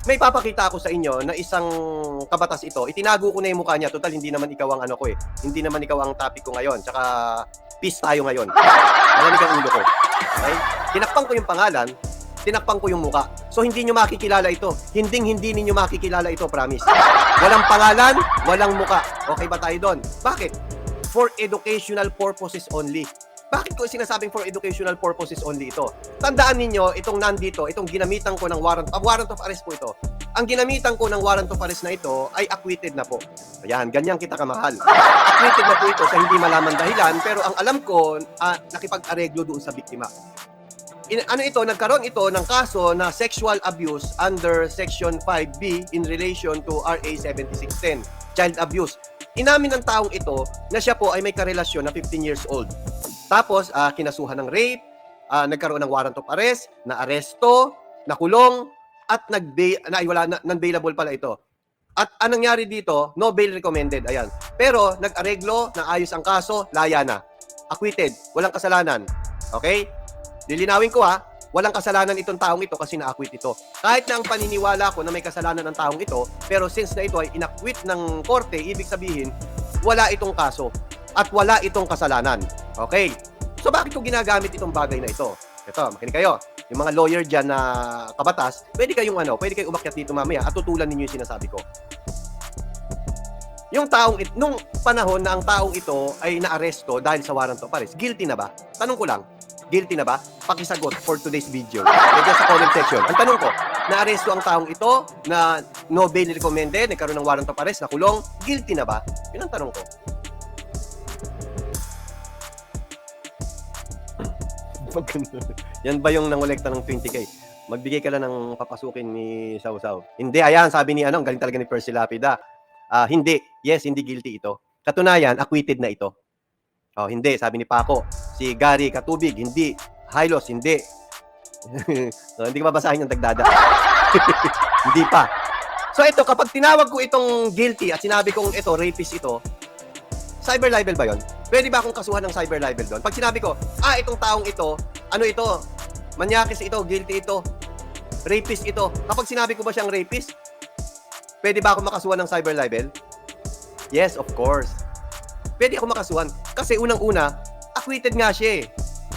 may papakita ako sa inyo na isang kabatas ito. Itinago ko na yung mukha niya. Total, hindi naman ikaw ang ano ko eh. Hindi naman ikaw ang topic ko ngayon. Tsaka, peace tayo ngayon. Malamig ang ulo ko. Okay? Tinakpan ko yung pangalan, tinakpan ko yung mukha. So, hindi nyo makikilala ito. Hindi ninyo makikilala ito, promise. Walang pangalan, walang mukha. Okay ba tayo doon? Bakit? For educational purposes only. Bakit ko sinasabing for educational purposes only ito? Tandaan ninyo, itong nandito, itong ginamitan ko ng warrant of arrest po ito. Ang ginamitan ko ng warrant of arrest na ito ay acquitted na po. Ayan, ganyan kita kamahal. Acquitted na po ito sa hindi malaman dahilan, pero ang alam ko, nakipag-areglo doon sa biktima. Nagkaroon ito ng kaso na sexual abuse under Section 5B in relation to RA 7610, child abuse. Inamin ng taong ito na siya po ay may karelasyon na 15 years old. Tapos, kinasuhan ng rape, nagkaroon ng warrant of arrest, na-aresto, nakulong, at non-bailable pala ito. At anong nangyari dito? No bail recommended. Ayan. Pero, nag-areglo, naayos ang kaso, laya na. Acquitted. Walang kasalanan. Okay? Lilinawin ko walang kasalanan itong taong ito kasi na-acquit ito. Kahit na ang paniniwala ko na may kasalanan ng taong ito, pero since na ito ay in-acquit ng korte, ibig sabihin, wala itong kaso at wala itong kasalanan. Okay? So bakit ko ginagamit itong bagay na ito? Ito, makinig kayo. Yung mga lawyer dyan na kabatas, pwede kayong umakyat dito mamaya at tutulan ninyo yung sinasabi ko. Yung nung panahon na ang taong ito ay naaresto dahil sa warrant of arrest, guilty na ba? Tanong ko lang, guilty na ba? Pakisagot for today's video. Medyo sa comment section. Ang tanong ko, naaresto ang taong ito na no bail recommended, nagkaroon ng warrant of arrest, nakulong, guilty na ba? Yun ang tanong ko. Yan ba yung nangolekta ng 20K? Magbigay ka lang ng papasukin ni Sausaw. Hindi, ayan, sabi ni ang galing talaga ni Percy Lapida. Hindi. Yes, hindi guilty ito. Katunayan, acquitted na ito. Hindi, sabi ni Paco. Si Gary Katubig, hindi. Hylos, hindi. Hindi ka babasahin yung dagdada. Hindi pa. So ito, kapag tinawag ko itong guilty at sinabi kong ito, rapist ito, cyber libel ba yon? Pwede ba akong kasuhan ng cyber libel doon? Pag sinabi ko, itong taong ito, ano ito? Manyakis ito, guilty ito, rapist ito. Kapag sinabi ko ba siyang rapist, pwede ba akong makasuhan ng cyber libel? Yes, of course. Pwede ako makasuhan. Kasi unang-una, acquitted nga siya eh.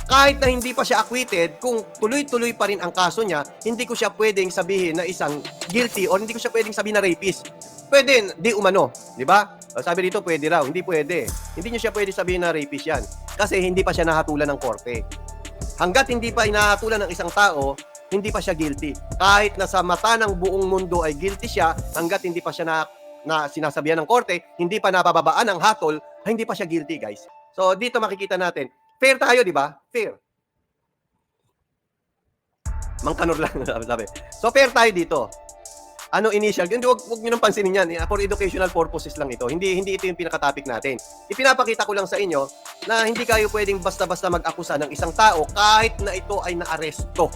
Kahit na hindi pa siya acquitted, kung tuloy-tuloy pa rin ang kaso niya, hindi ko siya pwedeng sabihin na isang guilty or hindi ko siya pwedeng sabihin na rapist. Pwede, di umano. Di ba? Sabi dito, pwede raw. Hindi pwede. Hindi niyo siya pwede sabihin na rapist yan. Kasi hindi pa siya nahatulan ng korte. Hanggat hindi pa inahatulan ng isang tao, hindi pa siya guilty. Kahit na sa mata ng buong mundo ay guilty siya, hanggat hindi pa siya na sinasabihan ng korte, hindi pa nabababaan ang hatol, hindi pa siya guilty, guys. So, dito makikita natin. Fair tayo, di ba? Fair. Mangkanor lang, sabi. So, fair tayo dito. Ano initial? Hindi, wag nyo nang pansinin yan. For educational purposes lang ito. Hindi ito yung pinaka-topic natin. Ipinapakita ko lang sa inyo na hindi kayo pwedeng basta-basta mag-akusa ng isang tao kahit na ito ay naaresto.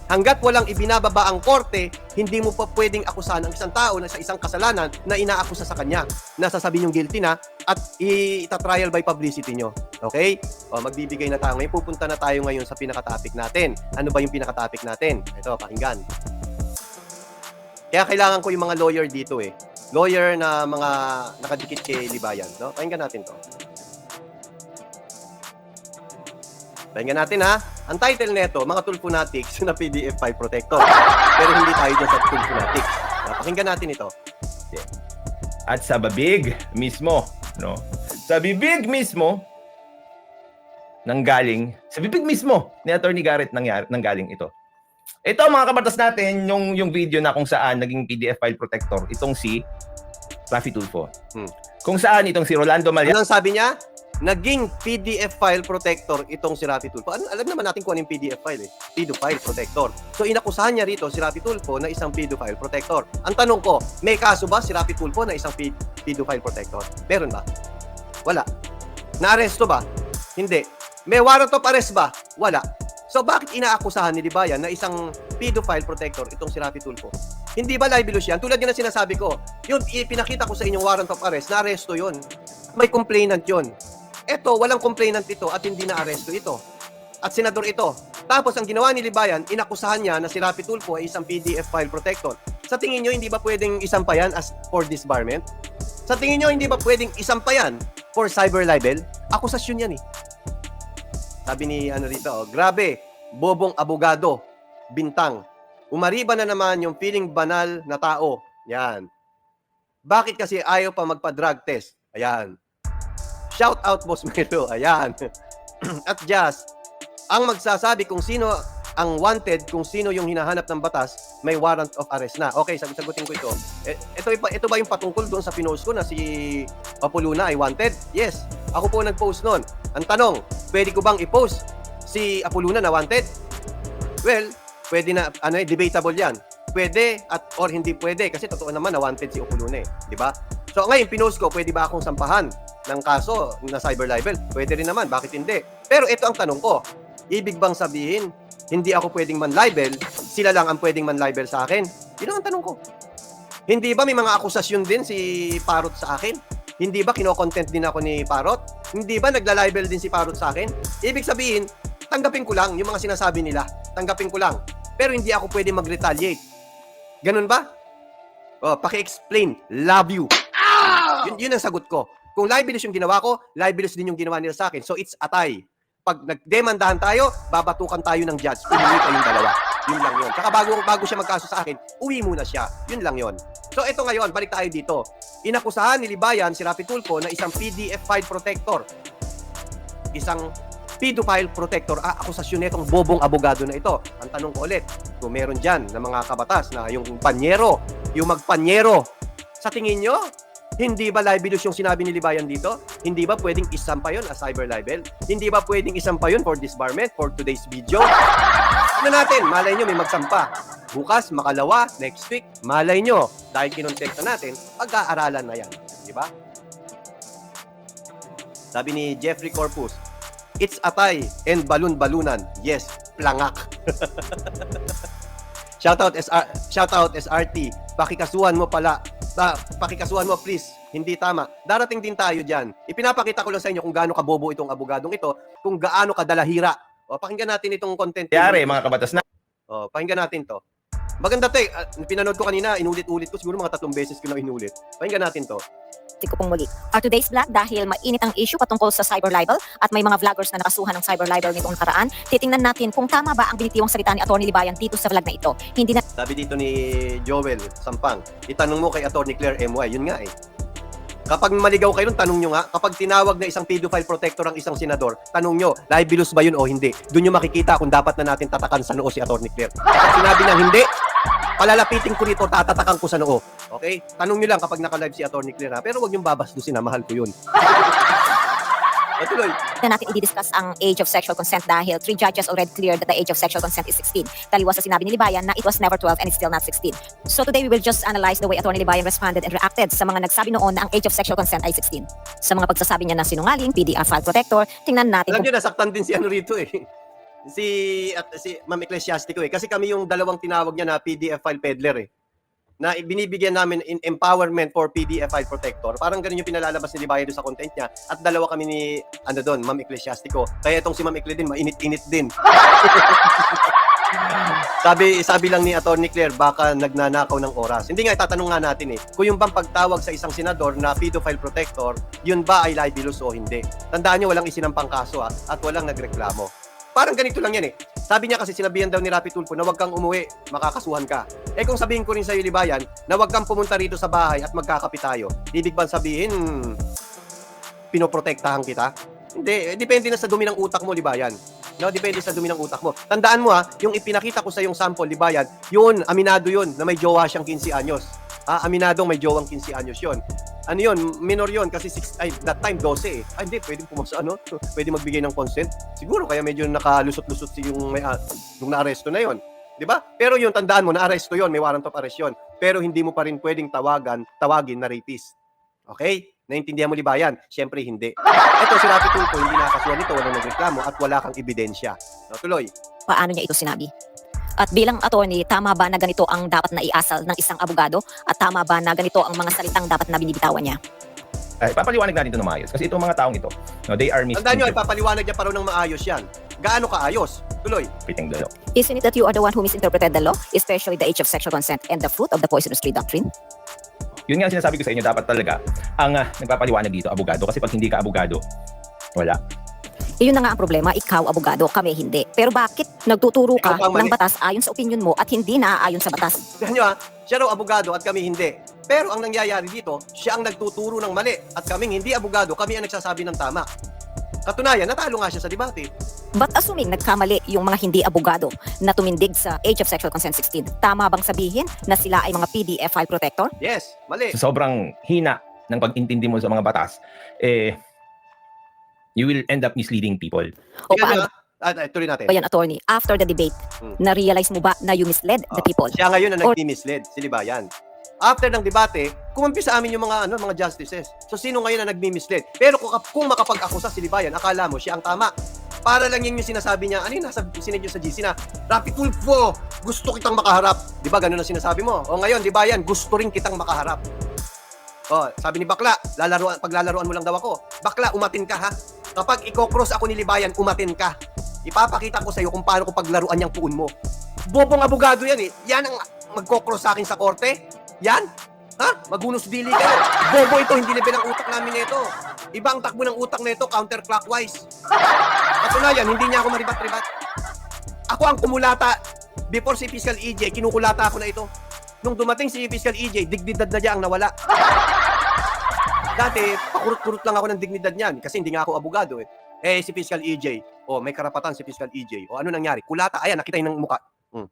Hanggat walang ibinababa ang korte, hindi mo pa pwedeng akusahan ang isang tao na sa isang kasalanan na inaakusa sa kanya. Nasasabihin yung guilty na at ita-trial by publicity nyo. Okay? Magbibigay na tayo. Ngayon pupunta na tayo ngayon sa pinaka-topic natin. Ano ba yung pinaka-topic natin? Ito, pakinggan. Kaya kailangan ko yung mga lawyer dito eh. Lawyer na mga nakadikit kay Libayan. No? Pakinggan natin to. Pakinggan natin ha. Ang title nito, mga Tulfonatics na PDF file protector. Pero hindi tayo dyan sa Tulfonatics. Pakinggan natin ito. Yeah. At sa babig mismo, no? Sa bibig mismo, sa bibig mismo ni Attorney Garrett nanggaling ito. Ito mga kabatas natin, yung video na kung saan naging PDF file protector, itong si Raffy Tulfo. Kung saan itong si Rolando Malya. Anong sabi niya? Naging PDF file protector itong si Raffy Tulfo. Alam naman natin kung anong PDF file eh. PDF file protector. So inakusahan niya rito si Raffy Tulfo na isang PDF file protector. Ang tanong ko, may kaso ba si Raffy Tulfo na isang PDF file protector? Meron ba? Wala. Na-aresto ba? Hindi. May warrant of arrest ba? Wala. So bakit inaakusahan ni Libayan na isang pedophile protector itong si Raffy Tulfo? Hindi ba libelous yan? Tulad yan na sinasabi ko, yung pinakita ko sa inyong warrant of arrest, na-aresto yun. May complainant yun. Eto, walang complainant ito at hindi na-aresto ito. At senador ito. Tapos ang ginawa ni Libayan, inakusahan niya na si Raffy Tulfo ay isang PDF file protector. Sa tingin nyo, hindi ba pwedeng isampayan as for disbarment? Sa tingin nyo, hindi ba pwedeng isampayan for cyber libel? Akusasyon yan eh. Sabi ni ano rito, grabe, bobong abogado, bintang. Umariba na naman yung feeling banal na tao. Yan. Bakit kasi ayaw pa magpa-drug test? Ayan. Shout out, Boss Melo. Ayan. At just, ang magsasabi kung sino ang wanted, kung sino yung hinahanap ng batas, may warrant of arrest na. Okay, sagutin ko ito. Ito ba yung patungkol doon sa pinost ko na si Apoluna ay wanted? Yes. Ako po nag-post noon. Ang tanong, pwede ko bang i-post si Apoluna na wanted? Well, pwede na, debatable yan. Pwede or hindi pwede kasi totoo naman na wanted si Apoluna eh. Di ba? So ngayon, pinost ko, pwede ba akong sampahan ng kaso na cyber libel? Pwede rin naman, bakit hindi? Pero ito ang tanong ko, ibig bang sabihin, hindi ako pwedeng man-libel, sila lang ang pwedeng man-libel sa akin? Yun ang tanong ko. Hindi ba may mga akusasyon din si Parrot sa akin? Hindi ba kino-content din ako ni Parrot? Hindi ba nagla-libel din si Parrot sa akin? Ibig sabihin, tanggapin ko lang yung mga sinasabi nila. Tanggapin ko lang. Pero hindi ako pwedeng mag-retaliate. Ganun ba? Oh, paki-explain. Love you. Yun ang sagot ko. Kung libelous yung ginawa ko, libelous din yung ginawa nila sa akin. So it's a tie. Pag nagdemandahan tayo, babatukan tayo ng judge. Pumili kayong dalawa. Yun lang yun. Tsaka bago siya magkaso sa akin, uwi muna siya. Yun lang yun. So ito ngayon, balik tayo dito. Inakusahan ni Libayan si Rapi Tulfo na isang PDF file protector. Isang pedophile protector. Akusasyon nitong bobong abogado na ito. Ang tanong ko ulit, kung meron dyan na mga kabatas na yung panyero, yung magpanyero, sa tingin nyo, hindi ba libelous yung sinabi ni Libayan dito? Hindi ba pwedeng isampa yun as cyber libel? Hindi ba pwedeng isampa yun for disbarment for today's video? Ano natin? Malay nyo may magsampa. Bukas, makalawa, next week, malay nyo. Dahil kinonteksta natin, pag-aaralan na yan. Di ba? Sabi ni Jeffrey Corpus, it's atay and balun-balunan. Yes, plangak. Shoutout SRT. Pakikasuhan mo pala. Pakikasuhan mo please. Hindi tama. Darating din tayo dyan. Ipinapakita ko lang sa inyo kung gaano kabobo itong abogadong ito, kung gaano kadalahira. O, pakinggan natin itong content. Yari, mga kabatas na. O, pakinggan natin to. Maganda to eh. Pinanood ko kanina, inulit-ulit ko. Siguro mga 3 beses ko na inulit. Pakinggan natin to. Ko pong muli. Today's vlog dahil mainit ang issue patungkol sa cyber libel at may mga vloggers na nakasuhan ng cyber libel nitong nakaraan. Titingnan natin kung tama ba ang binitiwang salita ni Atty. Libayan dito sa vlog na ito. Hindi na Sabi dito ni Joel Sampang, itanong mo kay Atty. Claire MY. Yun nga eh. Kapag maligaw kayo, tanong nyo nga, kapag tinawag na isang pedophile protector ang isang senador, tanong nyo, libelous ba yun o hindi? Doon nyo makikita kung dapat na natin tatakan sa noo si Atty. Claire. Kapag sinabi niyang hindi, palalapitin ko rito, tatatakan ko sa noo. Okay? Tanong nyo lang kapag naka-live si Atty. Claire ha? Pero huwag nyo babasdusin na, mahal ko yun. Tuloy. na natin i-discuss ang age of sexual consent dahil 3 judges already cleared that the age of sexual consent is 16. Taliwas sa sinabi ni Libayan na it was never 12 and it's still not 16. So today we will just analyze the way Atty. Libayan responded and reacted sa mga nagsabi noon na ang age of sexual consent ay 16. Sa mga pagsasabi niya na sinungaling, PDF file protector, tingnan natin Alam nyo, nasaktan din si ano rito eh. Si Ma'am Ecclesiastico eh. Kasi kami yung dalawang tinawag niya na PDF file peddler eh. Na binibigyan namin in empowerment for PDF file protector. Parang ganun yung pinalalabas ni Libayan doon sa content niya. At dalawa kami ni, doon, Ma'am Ecclesiastico. Kaya itong si Ma'am Ecle din, mainit-init din. sabi lang ni Atty. Claire, baka nagnanakaw ng oras. Hindi nga, itatanong nga natin eh. Kung yung bang pagtawag sa isang senador na pedophile protector, yun ba ay libelous o hindi? Tandaan nyo, walang isinampang kaso at walang nagreklamo. Parang ganito lang yan eh. Sabi niya kasi sinabihan daw ni Rapi Tulfo na huwag kang umuwi, makakasuhan ka. Eh kung sabihin ko rin sa iyo, Libayan, na huwag kang pumunta rito sa bahay at magkakapi tayo, ibig bang sabihin, pinoprotektahan kita? Hindi, depende na sa dumi ng utak mo, Libayan. No, depende sa dumi ng utak mo. Tandaan mo yung ipinakita ko sa yung sample, Libayan, yun, aminado yun, na may jowa siyang 15 anyos. Aminadong may jowang 15 anyos yun. Ano yun, minor yun kasi that time 12 eh. Hindi, pwedeng pumasok, pwede magbigay ng consent. Siguro kaya medyo nakalusot-lusot si yung yung na-aresto na yun. 'Di ba? Pero yun, tandaan mo, na-aresto yun, may warrant of arrest yun. Pero hindi mo pa rin pwedeng tawagin na rapist. Okay? Naintindihan mo, Libayan? Siyempre hindi. Ito si Rapi Tulfo, hindi nakakasuhan nito, walang nagreklamo at wala kang ebidensya. No, tuloy. paano niya ito sinabi. At bilang attorney, tama ba na ganito ang dapat na iasal ng isang abogado? At tama ba na ganito ang mga salitang dapat na binibitawan niya? Ay, papaliwanag natin ito ng maayos. Kasi itong mga taong ito, no, they are Tandaan nyo, misinterpreting. ipapaliwanag niya pa rin ng maayos yan. gaano kaayos. Tuloy. Piting the law. Isn't it that you are the one who misinterpreted the law, especially the age of sexual consent and the fruit of the poisonous tree doctrine? Yun nga ang sinasabi ko sa inyo, dapat talaga ang nagpapaliwanag dito, abogado. Kasi pag hindi ka abogado, wala. Iyon na nga ang problema, ikaw abogado, kami hindi. Pero bakit nagtuturo ka Ikaw pa, mali. ng batas ayon sa opinion mo at hindi naaayon sa batas? Tignan nyo ha, siya raw abogado at kami hindi. Pero ang nangyayari dito, siya ang nagtuturo ng mali at kaming hindi abogado, kami ang nagsasabi ng tama. Katunayan, natalo nga siya sa debate. But assuming nagkamali yung mga hindi abogado na tumindig sa age of sexual consent 16, tama bang sabihin na sila ay mga PDF file protector? Yes, mali. Sa sobrang hina ng pag-intindi mo sa mga batas, you will end up misleading people. O Tignan nyo paano ha, tuloy natin. ba yan, attorney? After the debate, na-realize mo ba na you misled the people? Siya ngayon ang Or- nagmi-mislead, si Libayan. After ng debate, kumampi sa amin yung mga justices. So sino ngayon ang nagmi-mislead? Pero kung makapag-akusa si Libayan, akala mo siya ang tama. Para lang yun yung sinasabi niya, ano yung nasa sinadyo sa GC na, Rafi Tulfo, gusto kitang makaharap. Di ba ganun ang sinasabi mo? O ngayon, Libayan, gusto rin kitang makaharap. O, sabi ni Bakla, paglalaruan mo lang daw ako. Bakla, umatin ka ha. Kapag i-cross ako ni Libayan, umatin ka. Ipapakita ko sa iyo kung paano ko paglaruan yung puon mo. Bobong abogado yan eh. Yan ang magkocross sa akin sa korte. Yan? Ha? Magunos dili kayo. Bobo ito, hindi level ang utak namin nito. Iba ang takbo ng utak nito, counterclockwise. Katunayan, hindi niya ako maribat-ribat. Ako ang kumulata. Before si Fiscal EJ, kinukulata ako na ito. Nung dumating si Fiscal EJ, dignidad na niya ang nawala. Dati, pakurut-kurut lang ako ng dignidad niyan kasi hindi nga ako abogado eh. Eh, si Fiscal EJ, may karapatan si Fiscal EJ. Ano nangyari? Kulata, ayan, nakita yung mukha.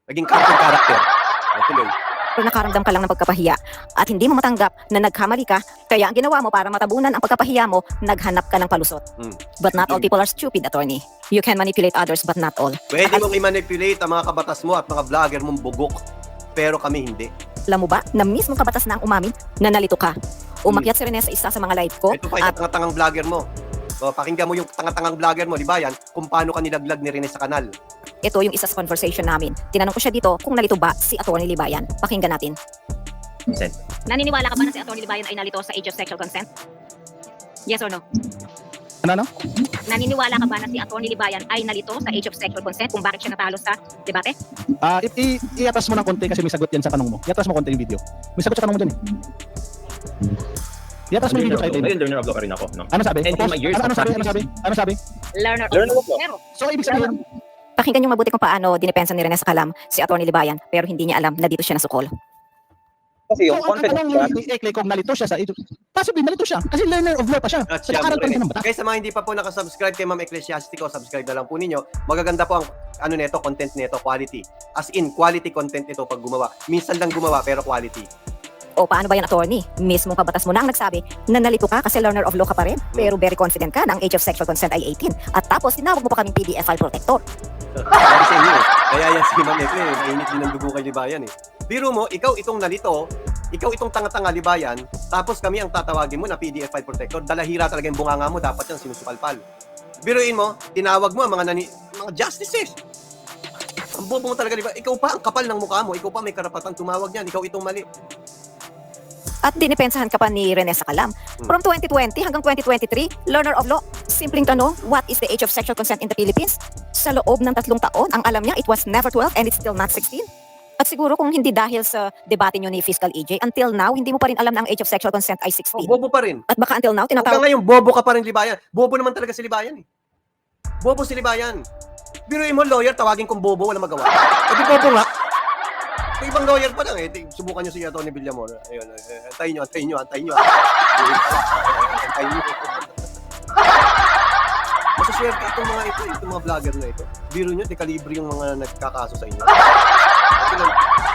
Naging cartoon character. Tuloy. Pero nakaramdam ka lang ng pagkapahiya at hindi mo matanggap na nagkamali ka, kaya ang ginawa mo para matabunan ang pagkapahiya mo, naghanap ka ng palusot. But not all people are stupid, attorney. You can manipulate others but not all. Pwede mong i-manipulate ang mga kabatas mo at mga vlogger mong bugok. Pero kami hindi. Alam mo ba na mismong kabatas na ang umamin na nalito ka? Umakyat si Rene sa isa sa mga live ko Ito pa yung at tanga-tangang vlogger mo. Pakinggan mo yung tanga-tangang vlogger mo, di ba yan? Kung paano ka nilaglag ni Rene sa kanal. ito yung isa sa conversation namin. Tinanong ko siya dito kung nalito ba si Atty. Libayan. Pakinggan natin. Send. Naniniwala ka ba na si Atty. Libayan ay nalito sa age of sexual consent? Yes or no? Ano? Naniniwala ka ba na si Atty. Libayan ay nalito sa age of sexual consent kung bakit siya natalo sa debate? I-atas mo ng konti kasi may sagot yan sa tanong mo. I-atas mo konti yung video. May sagot sa tanong mo dyan eh. I-atas mo yung video sa Ngayon, learner of law pa rin ako. No? Ano sabi? And in my years Ano of sabi? practice- Ano sabi? Learner of law. Pero, So, ibig sabihin, pakinggan yung mabuti kung paano dinepensa ni Rene sa kalam si Atty. Libayan pero hindi niya alam na dito siya nasukol. Kasi yung kung ang confidence tanong niya, ni Ekley kung nalito siya sa ito, possibly nalito siya kasi learner of law pa siya. At So, nakaral pa rin siya ng batas. guys, sa mga hindi pa po nakasubscribe kay Ma'am Ecclesiastico, subscribe na lang po ninyo. Magaganda po ang content nito, quality. As in, quality content nito pag gumawa. Minsan lang gumawa, pero quality. O paano ba yan, attorney? Mismong kabatas mo na ang nagsabi na nalito ka kasi learner of law ka pa rin pero very confident ka na ang age of sexual consent ay 18 at tapos tinawag mo pa kaming PDF file protector. Sabi sa inyo, kaya yan si Ma'am Ecle, mainit din ang dugo kay Libayan eh. Biro mo, ikaw itong nalito, ikaw itong tanga-tanga Libayan, tapos kami ang tatawagin mo na PDF file protector, dalahira talaga yung bunganga mo, dapat yan sinusupalpal. Biruin mo, tinawag mo ang mga justices. Ang bobo mo talaga, Libayan. Ikaw pa ang kapal ng mukha mo, ikaw pa may karapatan tumawag yan, ikaw itong mali. At dinipensahan ka pa ni Rene sa kalam. From 2020 hanggang 2023, learner of law. Simpleng tanong, what is the age of sexual consent in the Philippines? Sa loob ng 3 taon, ang alam niya, it was never 12 and it's still not 16. At siguro kung hindi dahil sa debate nyo ni Fiscal EJ, until now, hindi mo pa rin alam na ang age of sexual consent ay 16. Bobo pa rin. At baka until now, Hanggang tinatawag ngayon, bobo ka pa rin Libayan. Bobo naman talaga si Libayan eh. Bobo si Libayan. Biruin mo, lawyer, tawagin kong bobo, wala magawa. Pati bobo nga. May ibang lawyer pa lang eh. Subukan nyo si Atty. Villamor. Ayun, antayin nyo. Antayin nyo. Masaswerte itong mga ito, itong mga vlogger na ito. Biro nyo, dekalibre yung mga nagkakaso sa inyo.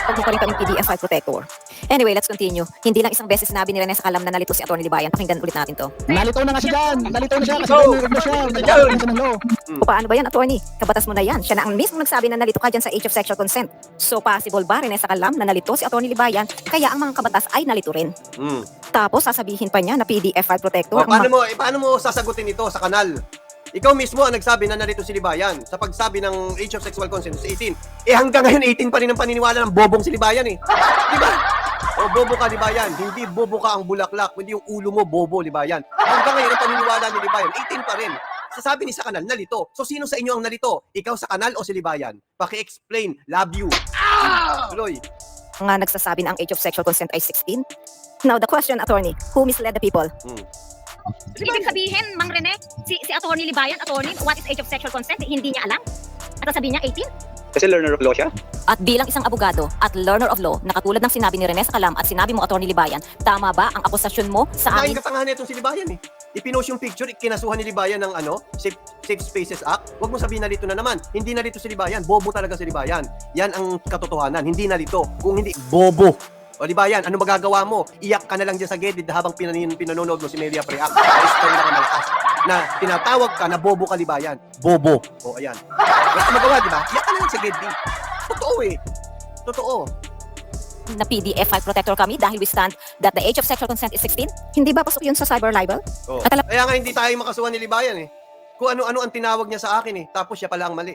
mo pa rin kaming PDF file protector. Anyway, let's continue. Hindi lang isang beses sinabi ni Rene sa kalam na nalito si Atty. Libayan. Pakinggan ulit natin to. Nalito na nga siya dyan. Nalito na siya kasi Go! learner of law siya. Nalito na siya ng law. O paano ba yan, attorney? Kabatas mo na yan. Siya na ang mismo nagsabi na nalito ka dyan sa age of sexual consent. So possible ba, Rene sa kalam, na nalito si Atty. Libayan, kaya ang mga kabatas ay nalito rin? Tapos sasabihin pa niya na PDF file protector. ang Paano mo sasagutin ito sa kanal? Ikaw mismo ang nagsabi na narito si Libayan sa pagsabi ng age of sexual consent sa 18. Hanggang ngayon 18 pa rin ang paniniwala ng bobong si Libayan eh. Di ba? O bobo ka Libayan, hindi bobo ka ang bulaklak, hindi yung ulo mo bobo Libayan. Hanggang ngayon ang paniniwala ni Libayan, 18 pa rin. sasabi ni sa kanal, nalito. So, sino sa inyo ang nalito? Ikaw sa kanal o si Libayan? Paki-explain. Love you. Tuloy. Nga nagsasabi na ang age of sexual consent ay 16. Now, the question, attorney, who misled the people? Ibig sabihin, Mang Rene, si Attorney Libayan, attorney, what is age of sexual consent? Hindi niya alam? At sabihin niya 18? Kasi learner of law siya. At bilang isang abogado at learner of law, na katulad ng sinabi ni Rene Sacalam at sinabi mo, attorney Libayan, tama ba ang akusasyon mo sa Kain amin? katangahan itong si Libayan eh. Ipinost yung picture, kinasuhan ni Libayan ng Safe Spaces Act. Huwag mo sabihin nalito na naman. Hindi nalito si Libayan. Bobo talaga si Libayan. Yan ang katotohanan. Hindi nalito. Kung hindi, bobo. O Libayan, ano magagawa mo? Iyak ka na lang dyan sa gilid habang pinanonood mo si Media Pre-Act. Story na malakas. Na tinatawag ka na bobo ka, Libayan. Bobo. O ayan. Wala magawa, di ba? Iyak ka na lang sa gilid. Totoo eh. Totoo. Na PDF file protector kami dahil we stand that the age of sexual consent is 16? Hindi ba pasok yun sa cyber libel? Oh. At alam- Kaya nga hindi tayo makasuhan ni Libayan eh. Kung ano-ano ang tinawag niya sa akin eh. Tapos siya pala ang mali.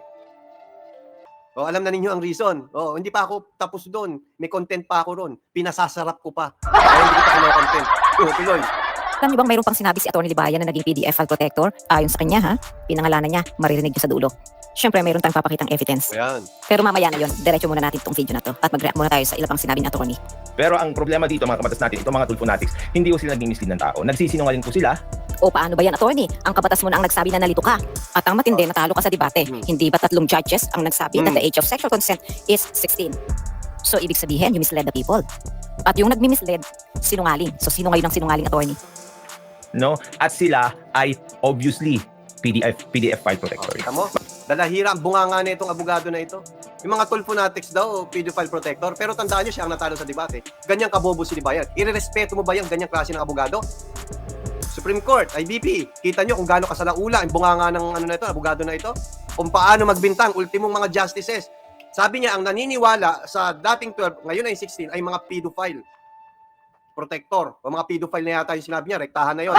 Oh, alam na ninyo ang reason. Oh, hindi pa ako tapos doon. May content pa ako doon. Pinasasarap ko pa. Kaya hindi ko pa content. Tuloy. Alam niyo bang mayroon pang sinabi si attorney Libayan na naging PDF file protector? Ayon sa kanya ha, pinangalanan niya, maririnig niyo sa dulo. Siyempre, mayroon tayong papakitang evidence. Ayan. Pero mamaya na yun, diretso muna natin itong video na to at mag-react muna tayo sa ilang pang sinabi ni attorney. Pero ang problema dito, mga kabatas natin, itong mga tulfo natics, hindi ko sila naging mislead ng tao. Nagsisinungaling po sila. O paano ba yan, attorney? Ang kabatas mo na ang nagsabi na nalito ka. At ang matindi, natalo ka sa debate. Hindi ba 3 judges ang nagsabi that the age of sexual consent is 16? So, ibig sabihin, you misled the people. At yung nagmi-misled, sinungaling. So, sino ngayon ang sinungaling, attorney? No? At sila ay obviously PDF file protector. Kita mo? Dalahira ang bunganga na itong abogado na ito. Yung mga tulfonatics daw, pedophile protector, pero tandaan nyo siya ang natalo sa debate. Ganyang kabobo si Libayan. Irerespeto mo ba yung ganyang klase ng abogado? Supreme Court, IBP, kita nyo kung gaano kasalaula ang bunganga ng ano na ito, abogado na ito? Kung paano magbintang, ultimong mga justices. Sabi niya, ang naniniwala sa dating 12, ngayon ay 16, ay mga pedophile protector. O mga pedophile na yata yung sinabi niya, rektahan na yon.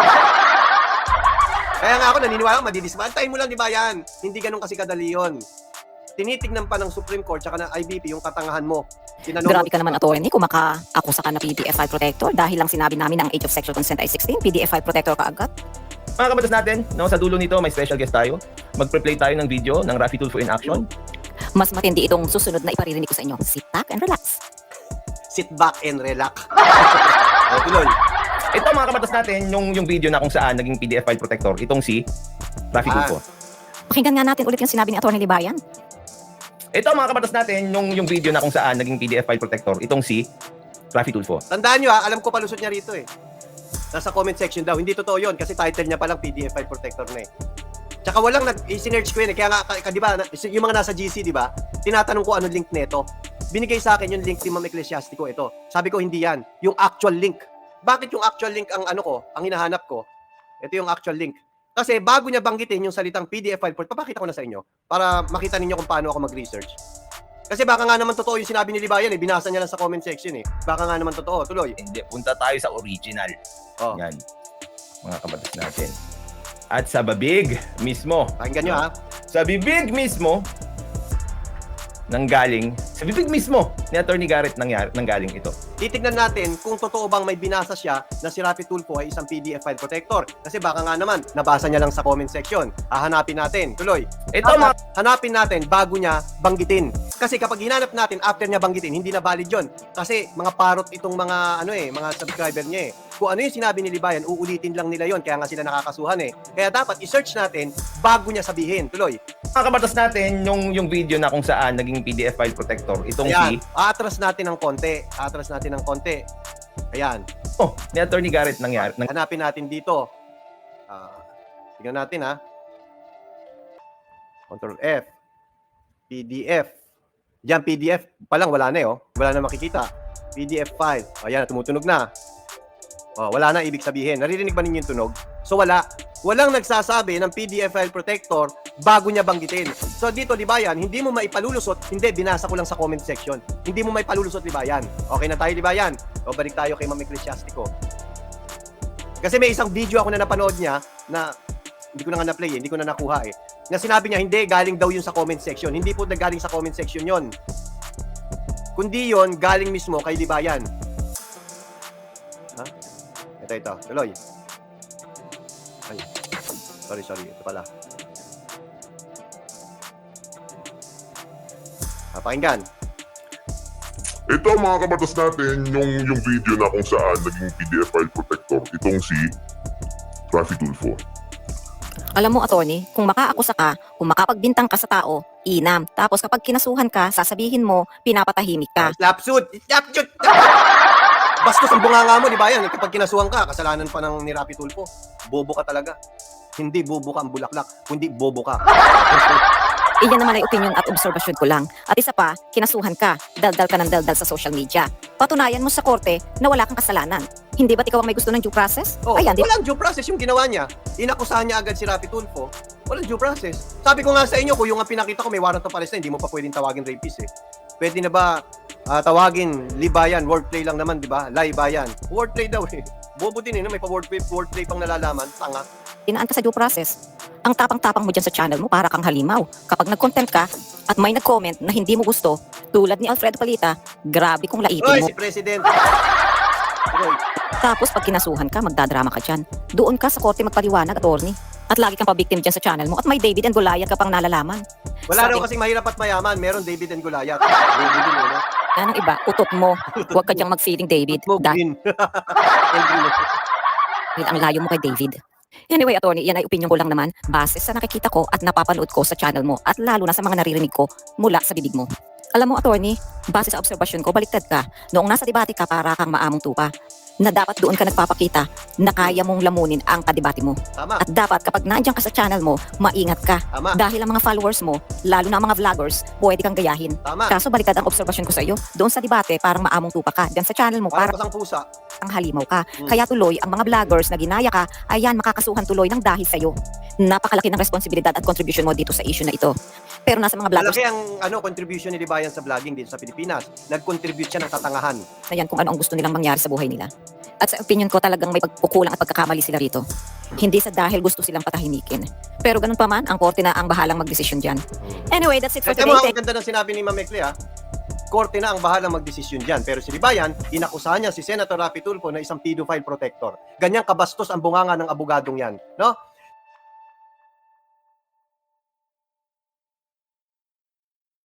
Kaya nga ako naniniwala, madidisbantayin mo lang, di ba yan? Hindi ganun kasi kadali yun. Tinitignan pa ng Supreme Court tsaka ng IBP yung katangahan mo. Grabe ka naman, attorney, kung maka-akusa ka na PDF file protector dahil lang sinabi namin ang age of sexual consent ay 16, PDF file protector ka agad. Mga kabatas natin, no, sa dulo nito may special guest tayo. Mag-play tayo ng video ng Raffy Tulfo in action. Mas matindi itong susunod na iparirinig ko sa inyo. Sit back and relax. Sit back and relax. O, tuloy. Ito mga kabatas natin, yung video na kung saan naging PDF file protector, itong si Raffy Tulfo. Pakinggan nga natin ulit yung sinabi ni attorney Libayan. Ito mga kabatas natin, yung video na kung saan naging PDF file protector, itong si Raffy Tulfo. Tandaan nyo alam ko palusot niya rito eh. Nasa comment section daw. Hindi totoo yun kasi title niya palang PDF file protector na eh. Tsaka walang i-sinerch ko yun eh. Kaya nga, di ba, yung mga nasa GC, di ba, tinatanong ko ano link neto. Binigay sa akin yung link ni Ma'am Ecclesiastico ito. Sabi ko, hindi yan. Yung actual link. Bakit yung actual link ang ano ko, ang hinahanap ko? Ito yung actual link. Kasi bago niya banggitin yung salitang PDF file, papakita ko na sa inyo para makita ninyo kung paano ako mag-research. Kasi baka nga naman totoo yung sinabi ni Libayan eh, binasa niya lang sa comment section eh. Baka nga naman totoo, tuloy. Hindi, punta tayo sa original. Oh, Yan, mga kabatas natin. At sa babig mismo. pakinggan nyo ha. Sa bibig mismo, nanggaling, sa bibig mismo ni Attorney Garrett nanggaling ito. Titignan natin kung totoo bang may binasa siya na si Raffy Tulfo ay isang PDF file protector. Kasi baka nga naman, nabasa niya lang sa comment section. Hahanapin natin. Tuloy. Ito mga Hanapin natin bago niya banggitin. Kasi kapag hinanap natin after niya banggitin, hindi na valid yun. Kasi mga parot itong mga mga subscriber niya eh. Kung ano yung sinabi ni Libayan, uulitin lang nila yon. Kaya nga sila nakakasuhan eh. Kaya dapat i-search natin bago niya sabihin. Tuloy. mga kabatas natin, yung video na kung saan naging PDF file protector, itong Ayan. si Aatras natin ng konti. Ayan. ni Attorney Garrett Hanapin natin dito. Tingnan natin ha. Control F. PDF. Diyan PDF pa lang wala na eh. Wala na makikita. PDF file. Ayan, tumutunog na. Wala na ibig sabihin. Naririnig ba ninyo yung tunog? So wala. Walang nagsasabi ng PDF file protector bago niya banggitin. So dito, Libayan, hindi mo maipalulusot. Hindi, binasa ko lang sa comment section. Hindi mo maipalulusot, Libayan. Okay na tayo, Libayan. O balik tayo kay Ma'am Ecclesiastico. Kasi may isang video ako na napanood niya na hindi ko na nga na-play hindi ko na nakuha eh. Na sinabi niya, hindi, galing daw yun sa comment section. Hindi po nagaling sa comment section yun. Kundi yun, galing mismo kay Libayan. Ha? Ito, tuloy. Ay, sorry, ito pala. Pakinggan. Ito mga kabatas natin, yung video na kung saan naging PDF file protector, itong si Raffy Tulfo. Alam mo, attorney, kung makaakusa ka, kung makapagbintang ka sa tao, inam. Tapos kapag kinasuhan ka, sasabihin mo, pinapatahimik ka. Slapsuit! Slapsuit! Bastos ang bunganga mo, di ba yan? Kapag kinasuhan ka, kasalanan pa ng ni Raffy Tulfo. Bobo ka talaga. Hindi bobo ka ang bulaklak, kundi bobo ka. Iyan naman ay opinion at obserbasyon ko lang. At isa pa, kinasuhan ka, daldal ka ng daldal sa social media. Patunayan mo sa korte na wala kang kasalanan. Hindi ba't ikaw ang may gusto ng due process? Oh, Ayan, di walang due process yung ginawa niya. Inakusahan niya agad si Raffy Tulfo. Walang due process. Sabi ko nga sa inyo, kung yung nga pinakita ko may warrant of arrest na, hindi mo pa pwedeng tawagin rapist eh. Pwede na ba tawagin libayan, wordplay lang naman, di ba? Laybayan. Wordplay daw eh. Bobo din eh, no? May pa-wordplay pang nalalaman. Tanga. dinaan ka sa due process. Ang tapang-tapang mo dyan sa channel mo para kang halimaw. Kapag nag-content ka at may nag-comment na hindi mo gusto, tulad ni Alfredo Palita, grabe kung Oy, laitin mo. si President. Oy, Tapos pag kinasuhan ka, magdadrama ka dyan. Doon ka sa korte magpaliwanag, attorney. At lagi kang pabiktim dyan sa channel mo. At may David and Goliath ka pang nalalaman. wala raw Sabi- kasing mahirap at mayaman. Meron David and Goliath. David din, no? Yan ang iba, utot mo. Huwag ka dyang mag-feeling David. Mo green. Green. Dahil ang layo mo kay David. Anyway, attorney, yan ay opinion ko lang naman base sa nakikita ko at napapanood ko sa channel mo at lalo na sa mga naririnig ko mula sa bibig mo. Alam mo, attorney, base sa obserbasyon ko, baliktad ka. Noong nasa debate ka, para kang maamong tupa na dapat doon ka nagpapakita na kaya mong lamunin ang kadebate mo. Tama, At dapat kapag nandiyan ka sa channel mo, maingat ka. tama, Dahil ang mga followers mo, lalo na ang mga vloggers, pwede kang gayahin. tama. Kaso baliktad ang obserbasyon ko sa iyo. Doon sa debate, parang maamong tupa ka. Diyan sa channel mo, Parang parang kasang pusa. halimaw ka. Hmm. Kaya tuloy, ang mga vloggers na ginaya ka, ayan, makakasuhan tuloy ng dahil sa'yo. Napakalaki ng responsibilidad at contribution mo dito sa issue na ito. Pero nasa mga vloggers Malaki ang contribution ni Libayan sa vlogging din sa Pilipinas. Nag-contribute siya ng katangahan. na yan kung ano ang gusto nilang mangyari sa buhay nila. At sa opinion ko, talagang may pagkukulang at pagkakamali sila rito. Hindi sa dahil gusto silang patahimikin. Pero ganun pa man, ang korte na ang bahalang magdesisyon dyan. Anyway, that's it for Ito mo, today. ang ganda ng sinabi ni Ma'am Ekle, ha? Korte na ang bahalang magdesisyon dyan. Pero si Libayan, inakusahan niya si Senator Raffy Tulfo na isang pedophile protector. Ganyang kabastos ang bunganga ng abogadong yan. No?